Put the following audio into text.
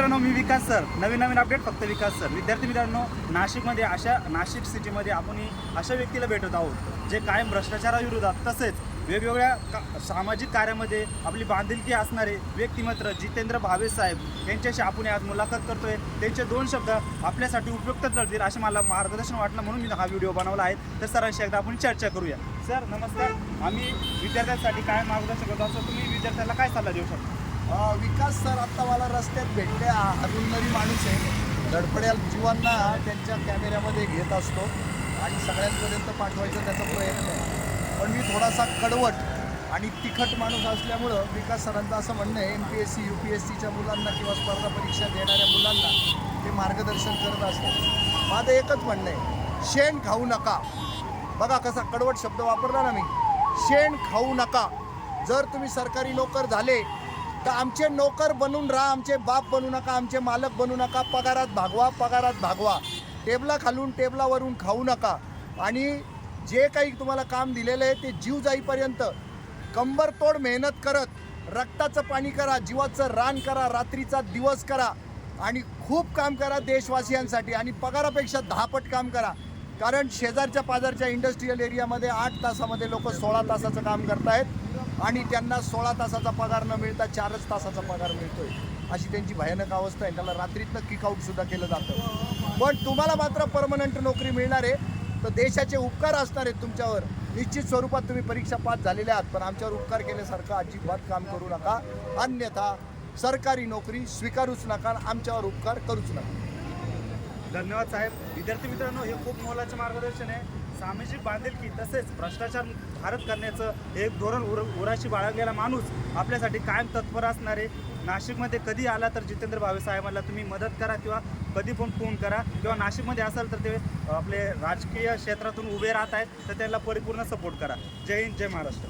मित्रांनो, मी विकास सर. नवीन अपडेट फक्त विकास सर. विद्यार्थी मित्रांनो, नाशिक सिटीमध्ये आपण अशा व्यक्तीला भेटत आहोत जे कायम भ्रष्टाचाराविरोधात तसेच वेगवेगळ्या सामाजिक कार्यामध्ये आपली बांधिलकी असणारे व्यक्तिमत्व जितेंद्र भावे साहेब यांच्याशी आपण आज मुलाखत करतोय. त्यांचे 2 शब्द आपल्यासाठी उपयुक्त ठरतील असे मला मार्गदर्शन वाटलं, म्हणून मी हा व्हिडिओ बनवला आहे. तर सरांशी एकदा आपण चर्चा करूया. सर नमस्कार. आम्ही विद्यार्थ्यांसाठी काय मार्गदर्शन करतो, असं तुम्ही विद्यार्थ्यांना काय सल्ला देऊ शकता? विकास सर आत्ता मला रस्त्यात भेटले. अरुंदरी माणूस आहे, धडपड्या जीवांना त्यांच्या कॅमेऱ्यामध्ये घेत असतो आणि सगळ्यांपर्यंत पाठवायचा त्याचा प्रयत्न आहे. पण मी थोडासा कडवट आणि तिखट माणूस असल्यामुळं विकास सरांचं असं म्हणणं आहे, MPSC UPSCच्या मुलांना किंवा स्पर्धा परीक्षा देणाऱ्या मुलांना ते मार्गदर्शन करत असतात. माझं एकच म्हणणं आहे, शेण खाऊ नका. बघा कसा कडवट शब्द वापरला ना मी, शेण खाऊ नका. जर तुम्ही सरकारी नोकर झाले तर आमचे नोकर बनून राहा, आमचे बाप बनू नका, आमचे मालक बनू नका. पगारात भागवा. टेबला खालून टेबलावरून खाऊ नका. आणि जे काही तुम्हाला काम दिलेलं आहे ते जीव जाईपर्यंत कंबरतोड मेहनत करत रक्ताचं पाणी करा, जीवाचं रान करा, रात्रीचा दिवस करा आणि खूप काम करा देशवासियांसाठी. आणि पगारापेक्षा 10 पट काम करा. कारण शेजारच्या पाजारच्या इंडस्ट्रीयल एरियामध्ये 8 तासामध्ये लोक 16 तासाचं काम करतायत आणि त्यांना 16 तासाचा पगार न मिळता 4च तासाचा पगार मिळतोय. अशी त्यांची भयानक अवस्था आहे. त्याला रात्रीतनं किकआउटसुद्धा केलं जातं. पण तुम्हाला मात्र परमनंट नोकरी मिळणार आहे. तर देशाचे उपकार असणार आहेत तुमच्यावर. निश्चित स्वरूपात तुम्ही परीक्षा पास झालेल्या आहात, पण आमच्यावर उपकार केल्यासारखं अजिबात काम करू नका. अन्यथा सरकारी नोकरी स्वीकारूच नका, आमच्यावर उपकार करूच नका. धन्यवाद साहेब. विद्यार्थी मित्रांनो, हे खूप मोलाचे मार्गदर्शन आहे. सामाजिक बांधिलकी तसेच भ्रष्टाचार भारत करण्याचं एक धोरण उराशी बाळगलेला माणूस आपल्यासाठी कायम तत्पर असणारे. नाशिकमध्ये कधी आला तर जितेंद्र भावे साहेबांना तुम्ही मदत करा किंवा कधी पण फोन करा, किंवा नाशिकमध्ये असाल तर ते आपले राजकीय क्षेत्रातून उभे राहत आहेत तर त्यांना परिपूर्ण सपोर्ट करा. जय हिंद, जय महाराष्ट्र.